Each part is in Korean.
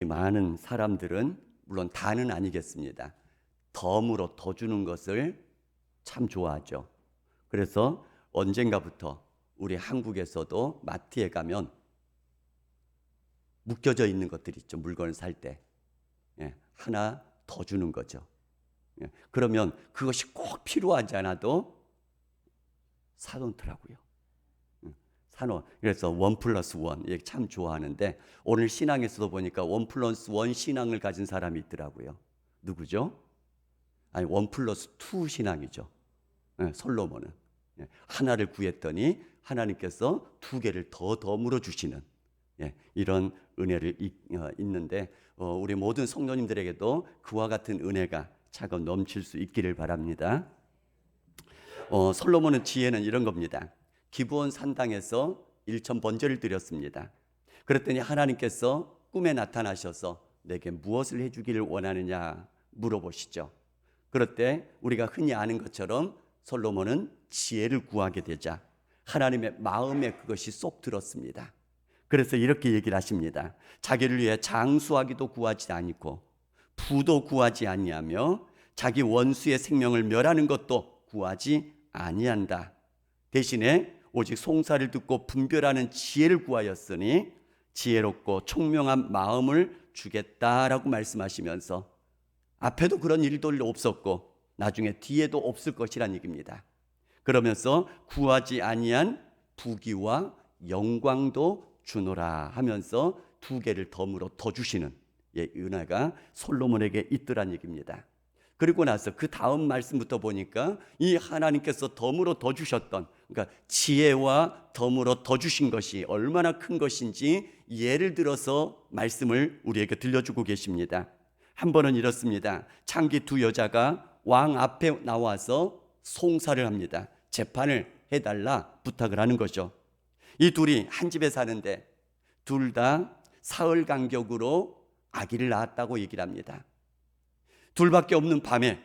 많은 사람들은 물론 다는 아니겠습니다. 덤으로 더 주는 것을 참 좋아하죠. 그래서 언젠가부터 우리 한국에서도 마트에 가면 묶여져 있는 것들이 있죠. 물건을 살 때. 하나 더 주는 거죠. 그러면 그것이 꼭 필요하지 않아도 사놓더라고요. 사놓. 그래서 1+1 참 좋아하는데 오늘 신앙에서도 보니까 1+1 신앙을 가진 사람이 있더라고요. 누구죠? 아니 1+2 신앙이죠. 솔로몬은 하나를 구했더니 하나님께서 2개를 더 덤으로 주시는 이런 은혜를 있는데 우리 모든 성도님들에게도 그와 같은 은혜가 차고 넘칠 수 있기를 바랍니다. 솔로몬의 지혜는 이런 겁니다. 기브온 산당에서 1천 번제를 드렸습니다. 그랬더니 하나님께서 꿈에 나타나셔서 내게 무엇을 해주기를 원하느냐 물어보시죠. 그럴 때 우리가 흔히 아는 것처럼 솔로몬은 지혜를 구하게 되자 하나님의 마음에 그것이 쏙 들었습니다. 그래서 이렇게 얘기를 하십니다. 자기를 위해 장수하기도 구하지 않고 부도 구하지 아니하며 자기 원수의 생명을 멸하는 것도 구하지 아니한다. 대신에 오직 송사를 듣고 분별하는 지혜를 구하였으니 지혜롭고 총명한 마음을 주겠다라고 말씀하시면서 앞에도 그런 일도 없었고 나중에 뒤에도 없을 것이란 얘기입니다. 그러면서 구하지 아니한 부귀와 영광도 주노라 하면서 2개를 덤으로 더 주시는 은혜가 솔로몬에게 있더란 얘기입니다. 그리고 나서 그 다음 말씀부터 보니까 이 하나님께서 덤으로 더 주셨던, 그러니까 지혜와 덤으로 더 주신 것이 얼마나 큰 것인지 예를 들어서 말씀을 우리에게 들려주고 계십니다. 한 번은 이렇습니다. 창기 2 여자가 왕 앞에 나와서 송사를 합니다. 재판을 해달라 부탁을 하는 거죠. 이 둘이 한 집에 사는데 둘 다 사흘 간격으로 아기를 낳았다고 얘기를 합니다. 둘밖에 없는 밤에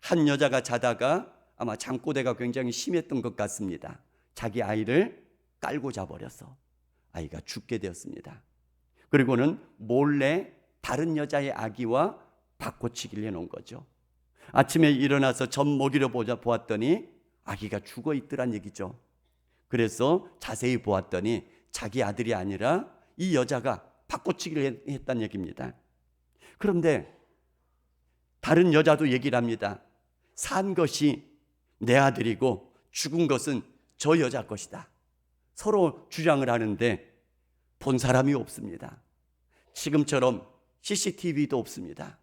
한 여자가 자다가 아마 잠꼬대가 굉장히 심했던 것 같습니다. 자기 아이를 깔고 자버려서 아이가 죽게 되었습니다. 그리고는 몰래 다른 여자의 아기와 바꿔치기를 해놓은 거죠. 아침에 일어나서 젖 먹이려 보았더니 아기가 죽어 있더란 얘기죠. 그래서 자세히 보았더니 자기 아들이 아니라 이 여자가 바꿔치기를 했다는 얘기입니다. 그런데 다른 여자도 얘기를 합니다. 산 것이 내 아들이고 죽은 것은 저 여자 것이다. 서로 주장을 하는데 본 사람이 없습니다. 지금처럼 CCTV도 없습니다.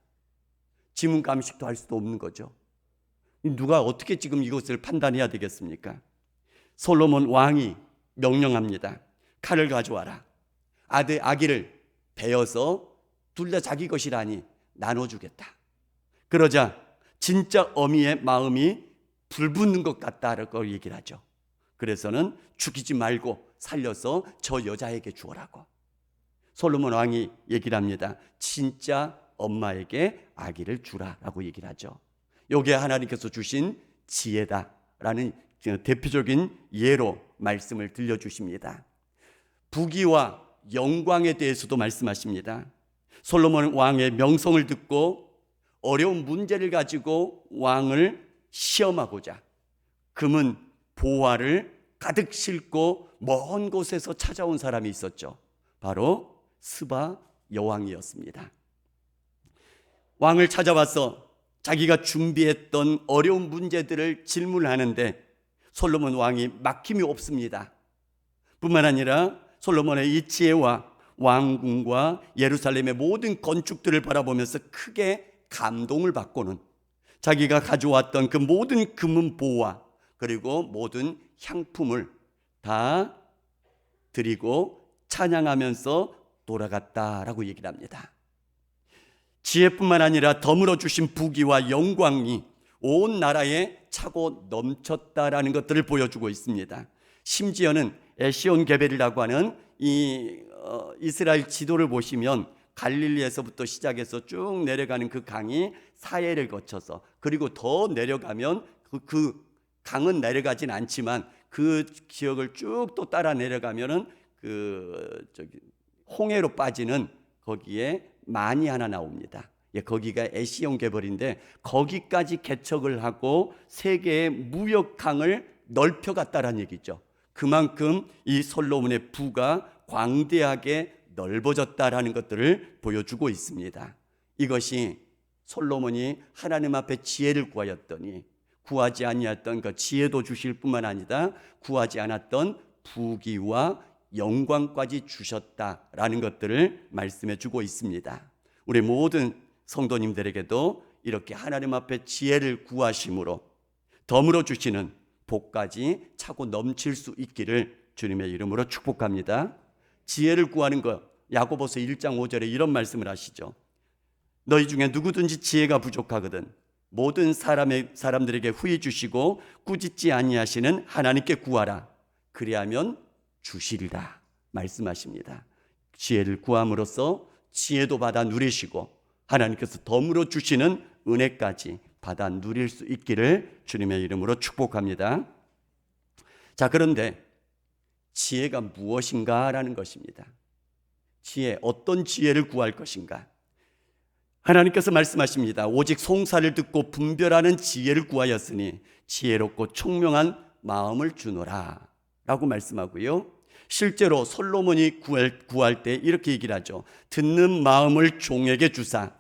지문 감식도 할 수도 없는 거죠. 누가 어떻게 지금 이것을 판단해야 되겠습니까? 솔로몬 왕이 명령합니다. 칼을 가져와라. 아기를 베어서 둘 다 자기 것이라니 나눠주겠다. 그러자 진짜 어미의 마음이 불붙는 것 같다라고 얘기를 하죠. 그래서는 죽이지 말고 살려서 저 여자에게 주어라고. 솔로몬 왕이 얘기를 합니다. 진짜 엄마에게 아기를 주라라고 얘기를 하죠. 이게 하나님께서 주신 지혜다라는 대표적인 예로 말씀을 들려주십니다. 부귀와 영광에 대해서도 말씀하십니다. 솔로몬 왕의 명성을 듣고 어려운 문제를 가지고 왕을 시험하고자 금은 보화를 가득 싣고 먼 곳에서 찾아온 사람이 있었죠. 바로 스바 여왕이었습니다. 왕을 찾아와서 자기가 준비했던 어려운 문제들을 질문하는데 솔로몬 왕이 막힘이 없습니다. 뿐만 아니라 솔로몬의 이 지혜와 왕궁과 예루살렘의 모든 건축들을 바라보면서 크게 감동을 받고는 자기가 가져왔던 그 모든 금은 보화 그리고 모든 향품을 다 드리고 찬양하면서 돌아갔다라고 얘기를 합니다. 지혜뿐만 아니라 덤으로 주신 부귀와 영광이 온 나라에 차고 넘쳤다라는 것들을 보여주고 있습니다. 심지어는 에시온 게벨이라고 하는 이 이스라엘 지도를 보시면 갈릴리에서부터 시작해서 쭉 내려가는 그 강이 사해를 거쳐서 그리고 더 내려가면 그 강은 내려가진 않지만 그 지역을 쭉 또 따라 내려가면은 홍해로 빠지는 거기에 만이 하나 나옵니다. 거기가 에시온 개벌인데 거기까지 개척을 하고 세계의 무역항을 넓혀갔다라는 얘기죠. 그만큼 이 솔로몬의 부가 광대하게 넓어졌다라는 것들을 보여주고 있습니다. 이것이 솔로몬이 하나님 앞에 지혜를 구하였더니 구하지 아니했던 그 지혜도 주실 뿐만 아니라 구하지 않았던 부귀와 영광까지 주셨다라는 것들을 말씀해 주고 있습니다. 우리 모든 성도님들에게도 이렇게 하나님 앞에 지혜를 구하심으로 덤으로 주시는 복까지 차고 넘칠 수 있기를 주님의 이름으로 축복합니다. 지혜를 구하는 것, 야고보서 1장 5절에 이런 말씀을 하시죠. 너희 중에 누구든지 지혜가 부족하거든 모든 사람들에게 후히 주시고 꾸짖지 아니하시는 하나님께 구하라. 그리하면 주시리라 말씀하십니다. 지혜를 구함으로써 지혜도 받아 누리시고 하나님께서 덤으로 주시는 은혜까지 받아 누릴 수 있기를 주님의 이름으로 축복합니다. 자, 그런데 지혜가 무엇인가라는 것입니다. 지혜, 어떤 지혜를 구할 것인가? 하나님께서 말씀하십니다. 오직 송사를 듣고 분별하는 지혜를 구하였으니 지혜롭고 총명한 마음을 주노라 라고 말씀하고요. 실제로 솔로몬이 구할 때 이렇게 얘기를 하죠. 듣는 마음을 종에게 주사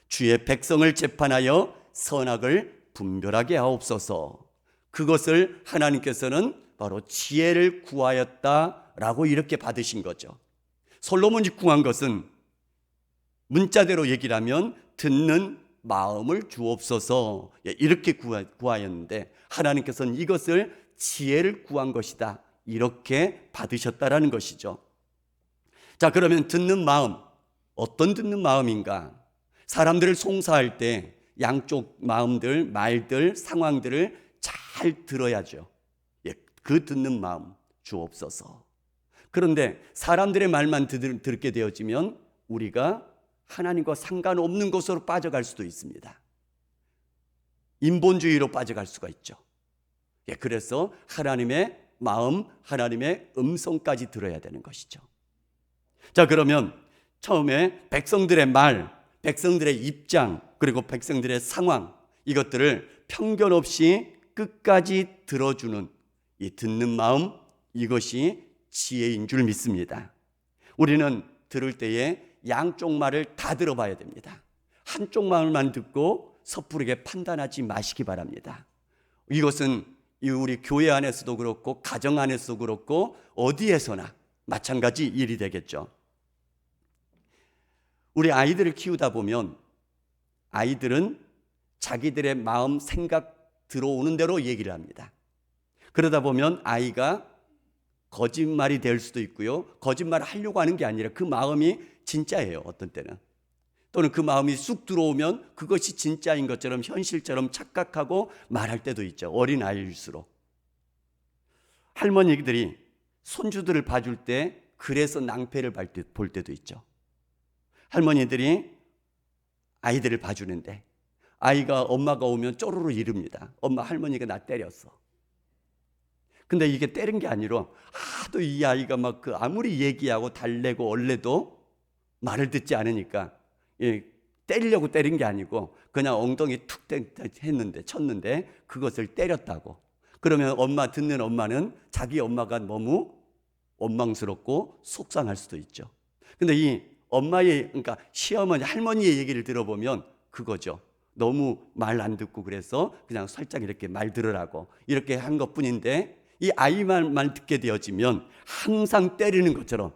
주의 백성을 재판하여 선악을 분별하게 하옵소서. 그것을 하나님께서는 바로 지혜를 구하였다라고 이렇게 받으신 거죠. 솔로몬이 구한 것은 문자대로 얘기를 하면 듣는 마음을 주옵소서 이렇게 구하였는데 하나님께서는 이것을 지혜를 구한 것이다 이렇게 받으셨다라는 것이죠. 자, 그러면 듣는 마음, 어떤 듣는 마음인가? 사람들을 송사할 때 양쪽 마음들, 말들, 상황들을 잘 들어야죠. 그 듣는 마음 주옵소서. 그런데 사람들의 말만 듣게 되어지면 우리가 하나님과 상관없는 곳으로 빠져갈 수도 있습니다. 인본주의로 빠져갈 수가 있죠. 그래서 하나님의 마음, 하나님의 음성까지 들어야 되는 것이죠. 자, 그러면 처음에 백성들의 말, 백성들의 입장, 그리고 백성들의 상황, 이것들을 편견 없이 끝까지 들어주는 이 듣는 마음, 이것이 지혜인 줄 믿습니다. 우리는 들을 때에 양쪽 말을 다 들어봐야 됩니다. 한쪽 말만 듣고 섣부르게 판단하지 마시기 바랍니다. 이것은 우리 교회 안에서도 그렇고 가정 안에서도 그렇고 어디에서나 마찬가지 일이 되겠죠. 우리 아이들을 키우다 보면 아이들은 자기들의 마음, 생각 들어오는 대로 얘기를 합니다. 그러다 보면 아이가 거짓말이 될 수도 있고요. 거짓말을 하려고 하는 게 아니라 그 마음이 진짜예요. 어떤 때는. 또는 그 마음이 쑥 들어오면 그것이 진짜인 것처럼 현실처럼 착각하고 말할 때도 있죠. 어린 아이일수록. 할머니들이 손주들을 봐줄 때 그래서 낭패를 볼 때도 있죠. 할머니들이 아이들을 봐주는데 아이가 엄마가 오면 쪼르르 이릅니다. 엄마, 할머니가 나 때렸어. 근데 이게 때린 게 아니라 하도 이 아이가 막 아무리 얘기하고 달래고 얼레도 말을 듣지 않으니까 때리려고 때린 게 아니고 그냥 엉덩이 툭 했는데 쳤는데 그것을 때렸다고. 그러면 듣는 엄마는 자기 엄마가 너무 원망스럽고 속상할 수도 있죠. 근데 이 그러니까 시어머니, 할머니의 얘기를 들어보면 그거죠. 너무 말 안 듣고 그래서 그냥 살짝 이렇게 말 들으라고 이렇게 한 것뿐인데 이 아이 말만 듣게 되어지면 항상 때리는 것처럼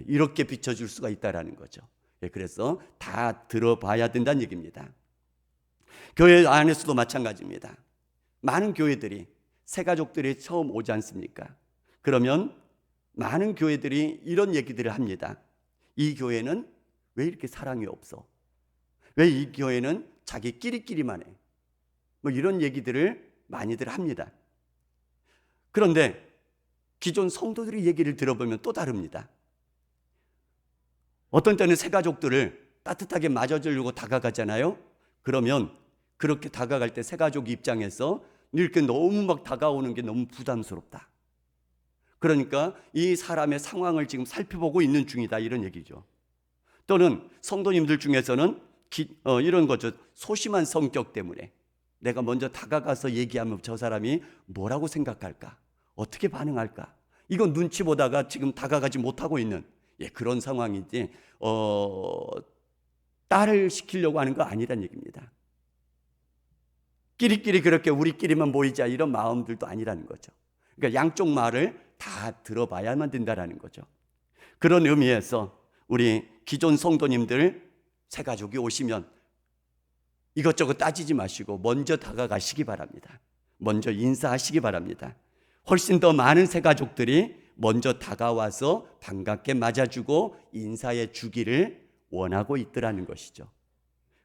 이렇게 비춰줄 수가 있다라는 거죠. 그래서 다 들어봐야 된다는 얘기입니다. 교회 안에서도 마찬가지입니다. 많은 교회들이 새가족들이 처음 오지 않습니까? 그러면 많은 교회들이 이런 얘기들을 합니다. 이 교회는 왜 이렇게 사랑이 없어? 왜 이 교회는 자기끼리끼리만 해? 뭐 이런 얘기들을 많이들 합니다. 그런데 기존 성도들의 얘기를 들어보면 또 다릅니다. 어떤 때는 새가족들을 따뜻하게 맞아주려고 다가가잖아요. 그러면 그렇게 다가갈 때 새가족 입장에서 이렇게 너무 막 다가오는 게 너무 부담스럽다. 그러니까 이 사람의 상황을 지금 살펴보고 있는 중이다 이런 얘기죠. 또는 성도님들 중에서는 이런 거죠. 소심한 성격 때문에 내가 먼저 다가가서 얘기하면 저 사람이 뭐라고 생각할까? 어떻게 반응할까? 이건 눈치 보다가 지금 다가가지 못하고 있는 그런 상황이지 딸을 시키려고 하는 거 아니란 얘기입니다. 끼리끼리 그렇게 우리끼리만 모이자 이런 마음들도 아니라는 거죠. 그러니까 양쪽 말을 다 들어봐야만 된다라는 거죠. 그런 의미에서 우리 기존 성도님들 새가족이 오시면 이것저것 따지지 마시고 먼저 다가가시기 바랍니다. 먼저 인사하시기 바랍니다. 훨씬 더 많은 새가족들이 먼저 다가와서 반갑게 맞아주고 인사해 주기를 원하고 있더라는 것이죠.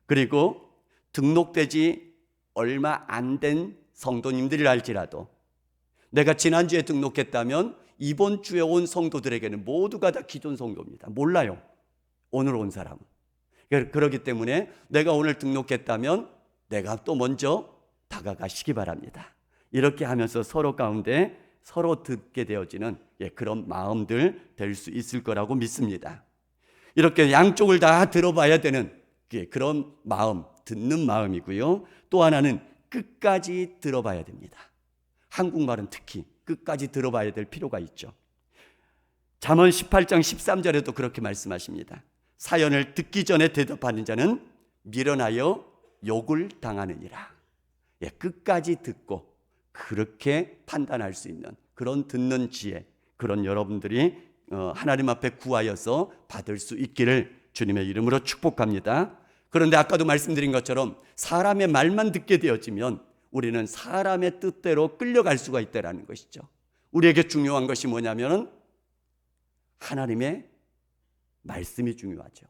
그리고 등록되지 얼마 안 된 성도님들이랄지라도 내가 지난주에 등록했다면 이번 주에 온 성도들에게는 모두가 다 기존 성도입니다. 몰라요, 오늘 온 사람은. 그렇기 때문에 내가 오늘 등록했다면 내가 또 먼저 다가가시기 바랍니다. 이렇게 하면서 서로 가운데 서로 듣게 되어지는 그런 마음들 될 수 있을 거라고 믿습니다. 이렇게 양쪽을 다 들어봐야 되는 그런 마음, 듣는 마음이고요. 또 하나는 끝까지 들어봐야 됩니다. 한국말은 특히 끝까지 들어봐야 될 필요가 있죠. 잠언 18장 13절에도 그렇게 말씀하십니다. 사연을 듣기 전에 대답하는 자는 미련하여 욕을 당하느니라. 끝까지 듣고 그렇게 판단할 수 있는 그런 듣는 지혜, 그런 여러분들이 하나님 앞에 구하여서 받을 수 있기를 주님의 이름으로 축복합니다. 그런데 아까도 말씀드린 것처럼 사람의 말만 듣게 되어지면 우리는 사람의 뜻대로 끌려갈 수가 있다는 것이죠. 우리에게 중요한 것이 뭐냐면 하나님의 말씀이 중요하죠.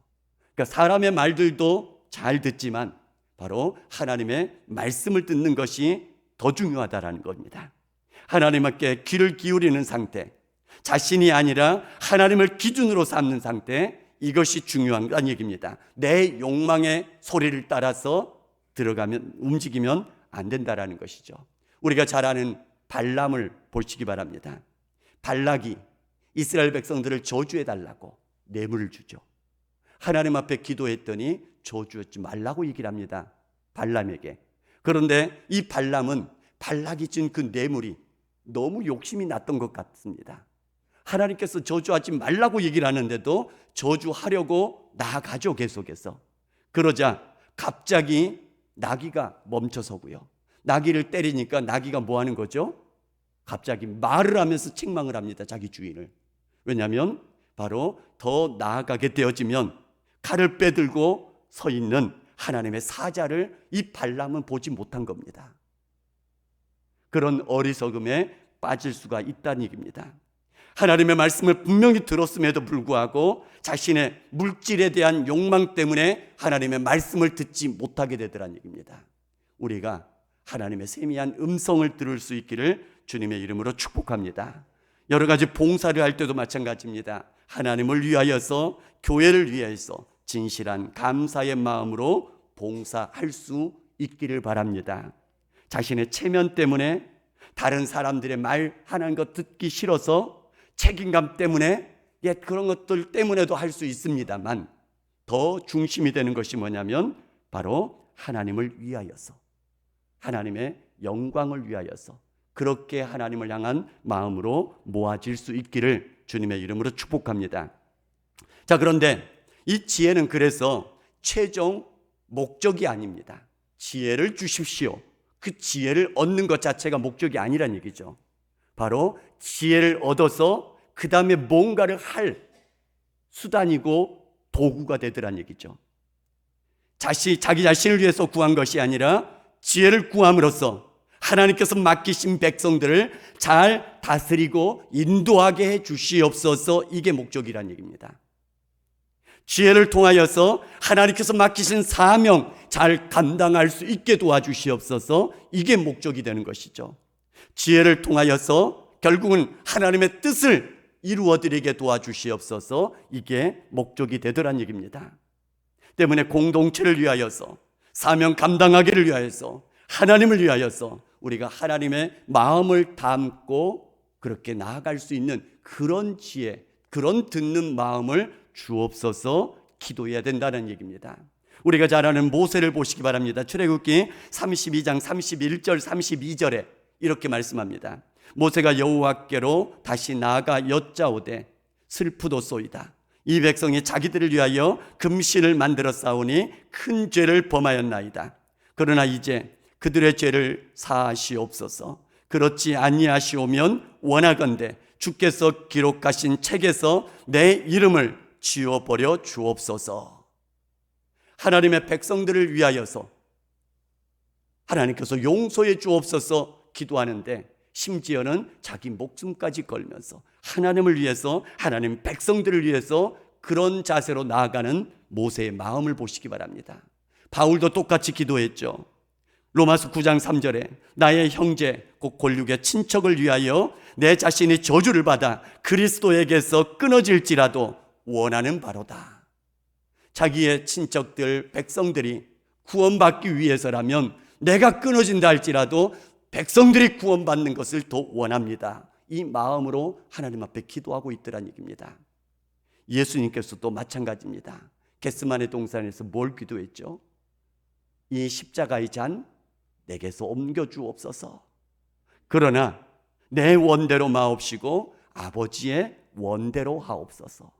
그러니까 사람의 말들도 잘 듣지만 바로 하나님의 말씀을 듣는 것이 더 중요하다는 겁니다. 하나님께 귀를 기울이는 상태, 자신이 아니라 하나님을 기준으로 삼는 상태, 이것이 중요한 얘기입니다. 내 욕망의 소리를 따라서 움직이면 안 된다라는 것이죠. 우리가 잘 아는 발람을 보시기 바랍니다. 발락이 이스라엘 백성들을 저주해달라고 뇌물을 주죠. 하나님 앞에 기도했더니 저주하지 말라고 얘기를 합니다, 발람에게. 그런데 이 발람은 발락이 준 그 뇌물이 너무 욕심이 났던 것 같습니다. 하나님께서 저주하지 말라고 얘기를 하는데도 저주하려고 나아가죠, 계속해서. 그러자 갑자기 나귀가 멈춰서고요. 나귀를 때리니까 나귀가 뭐 하는 거죠? 갑자기 말을 하면서 책망을 합니다, 자기 주인을. 왜냐하면 바로 더 나아가게 되어지면 칼을 빼들고 서 있는 하나님의 사자를 이 발람은 보지 못한 겁니다. 그런 어리석음에 빠질 수가 있다는 얘기입니다. 하나님의 말씀을 분명히 들었음에도 불구하고 자신의 물질에 대한 욕망 때문에 하나님의 말씀을 듣지 못하게 되더라는 얘기입니다. 우리가 하나님의 세미한 음성을 들을 수 있기를 주님의 이름으로 축복합니다. 여러 가지 봉사를 할 때도 마찬가지입니다. 하나님을 위하여서, 교회를 위하여서 진실한 감사의 마음으로 봉사할 수 있기를 바랍니다. 자신의 체면 때문에, 다른 사람들의 말 하는 것 듣기 싫어서, 책임감 때문에, 그런 것들 때문에도 할 수 있습니다만 더 중심이 되는 것이 뭐냐면 바로 하나님을 위하여서, 하나님의 영광을 위하여서 그렇게 하나님을 향한 마음으로 모아질 수 있기를 주님의 이름으로 축복합니다. 자, 그런데 이 지혜는 그래서 최종 목적이 아닙니다. 지혜를 주십시오. 그 지혜를 얻는 것 자체가 목적이 아니란 얘기죠. 바로 지혜를 얻어서 그 다음에 뭔가를 할 수단이고 도구가 되더란 얘기죠. 자기 자신을 위해서 구한 것이 아니라 지혜를 구함으로써 하나님께서 맡기신 백성들을 잘 다스리고 인도하게 해 주시옵소서, 이게 목적이란 얘기입니다. 지혜를 통하여서 하나님께서 맡기신 사명 잘 감당할 수 있게 도와주시옵소서, 이게 목적이 되는 것이죠. 지혜를 통하여서 결국은 하나님의 뜻을 이루어드리게 도와주시옵소서, 이게 목적이 되더란 얘기입니다. 때문에 공동체를 위하여서, 사명 감당하기를 위하여서, 하나님을 위하여서 우리가 하나님의 마음을 담고 그렇게 나아갈 수 있는 그런 지혜, 그런 듣는 마음을 주옵소서, 기도해야 된다는 얘기입니다. 우리가 잘 아는 모세를 보시기 바랍니다. 출애굽기 32장 31절 32절에 이렇게 말씀합니다. 모세가 여호와께로 다시 나아가 여짜오되 슬프도소이다. 이 백성이 자기들을 위하여 금신을 만들어 싸우니 큰 죄를 범하였나이다. 그러나 이제 그들의 죄를 사하시옵소서. 그렇지 아니하시오면 원하건대 주께서 기록하신 책에서 내 이름을 지워버려 주옵소서. 하나님의 백성들을 위하여서 하나님께서 용서해 주옵소서 기도하는데, 심지어는 자기 목숨까지 걸면서 하나님을 위해서, 하나님 백성들을 위해서 그런 자세로 나아가는 모세의 마음을 보시기 바랍니다. 바울도 똑같이 기도했죠. 로마서 9장 3절에 나의 형제 곧 골육의 친척을 위하여 내 자신이 저주를 받아 그리스도에게서 끊어질지라도 원하는 바로다. 자기의 친척들, 백성들이 구원받기 위해서라면 내가 끊어진다 할지라도 백성들이 구원받는 것을 더 원합니다. 이 마음으로 하나님 앞에 기도하고 있더란 얘기입니다. 예수님께서도 마찬가지입니다. 겟세마네 동산에서 뭘 기도했죠? 이 십자가의 잔 내게서 옮겨주옵소서. 그러나 내 원대로 마옵시고 아버지의 원대로 하옵소서.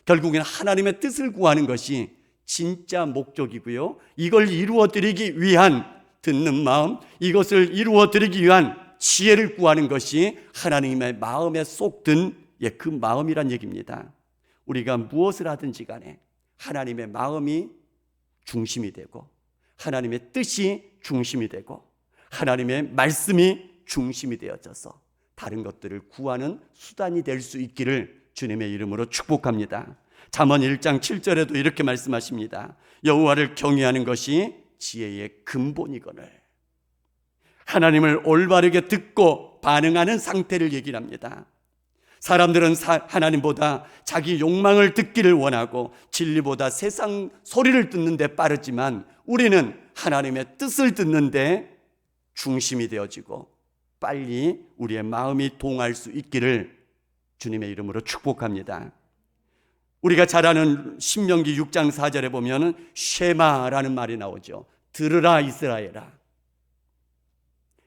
결국에는 하나님의 뜻을 구하는 것이 진짜 목적이고요, 이걸 이루어드리기 위한 듣는 마음, 이것을 이루어드리기 위한 지혜를 구하는 것이 하나님의 마음에 쏙 든 그 마음이란 얘기입니다. 우리가 무엇을 하든지 간에 하나님의 마음이 중심이 되고, 하나님의 뜻이 중심이 되고, 하나님의 말씀이 중심이 되어져서 다른 것들을 구하는 수단이 될 수 있기를 주님의 이름으로 축복합니다. 잠언 1장 7절에도 이렇게 말씀하십니다. 여호와를 경외하는 것이 지혜의 근본이거늘. 하나님을 올바르게 듣고 반응하는 상태를 얘기를 합니다. 사람들은 하나님보다 자기 욕망을 듣기를 원하고 진리보다 세상 소리를 듣는 데 빠르지만, 우리는 하나님의 뜻을 듣는 데 중심이 되어지고 빨리 우리의 마음이 동할 수 있기를 주님의 이름으로 축복합니다. 우리가 잘 아는 신명기 6장 4절에 보면 쉐마라는 말이 나오죠. 들으라 이스라엘아.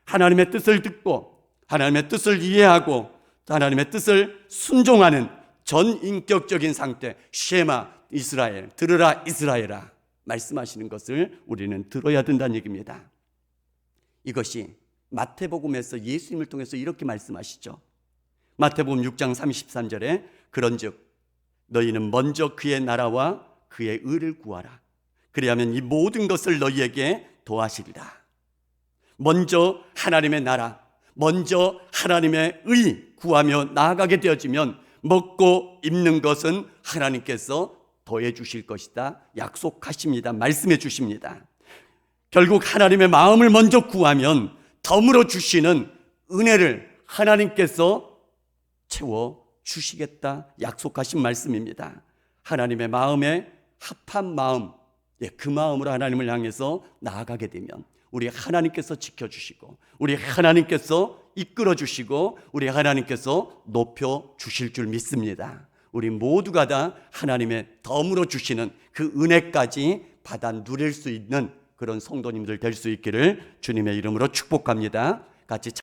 하나님의 뜻을 듣고 하나님의 뜻을 이해하고 하나님의 뜻을 순종하는 전인격적인 상태, 쉐마 이스라엘, 들으라 이스라엘아 말씀하시는 것을 우리는 들어야 된다는 얘기입니다. 이것이 마태복음에서 예수님을 통해서 이렇게 말씀하시죠. 마태복음 6장 33절에 그런즉 너희는 먼저 그의 나라와 그의 의를 구하라. 그리하면 이 모든 것을 너희에게 더하시리라. 먼저 하나님의 나라, 먼저 하나님의 의 구하며 나아가게 되어지면 먹고 입는 것은 하나님께서 더해 주실 것이다 약속하십니다. 말씀해 주십니다. 결국 하나님의 마음을 먼저 구하면 덤으로 주시는 은혜를 하나님께서 채워 주시겠다 약속하신 말씀입니다. 하나님의 마음에 합한 마음, 그 마음으로 하나님을 향해서 나아가게 되면 우리 하나님께서 지켜주시고, 우리 하나님께서 이끌어주시고, 우리 하나님께서 높여주실 줄 믿습니다. 우리 모두가 다 하나님의 덤으로 주시는 그 은혜까지 받아 누릴 수 있는 그런 성도님들 될 수 있기를 주님의 이름으로 축복합니다. 같이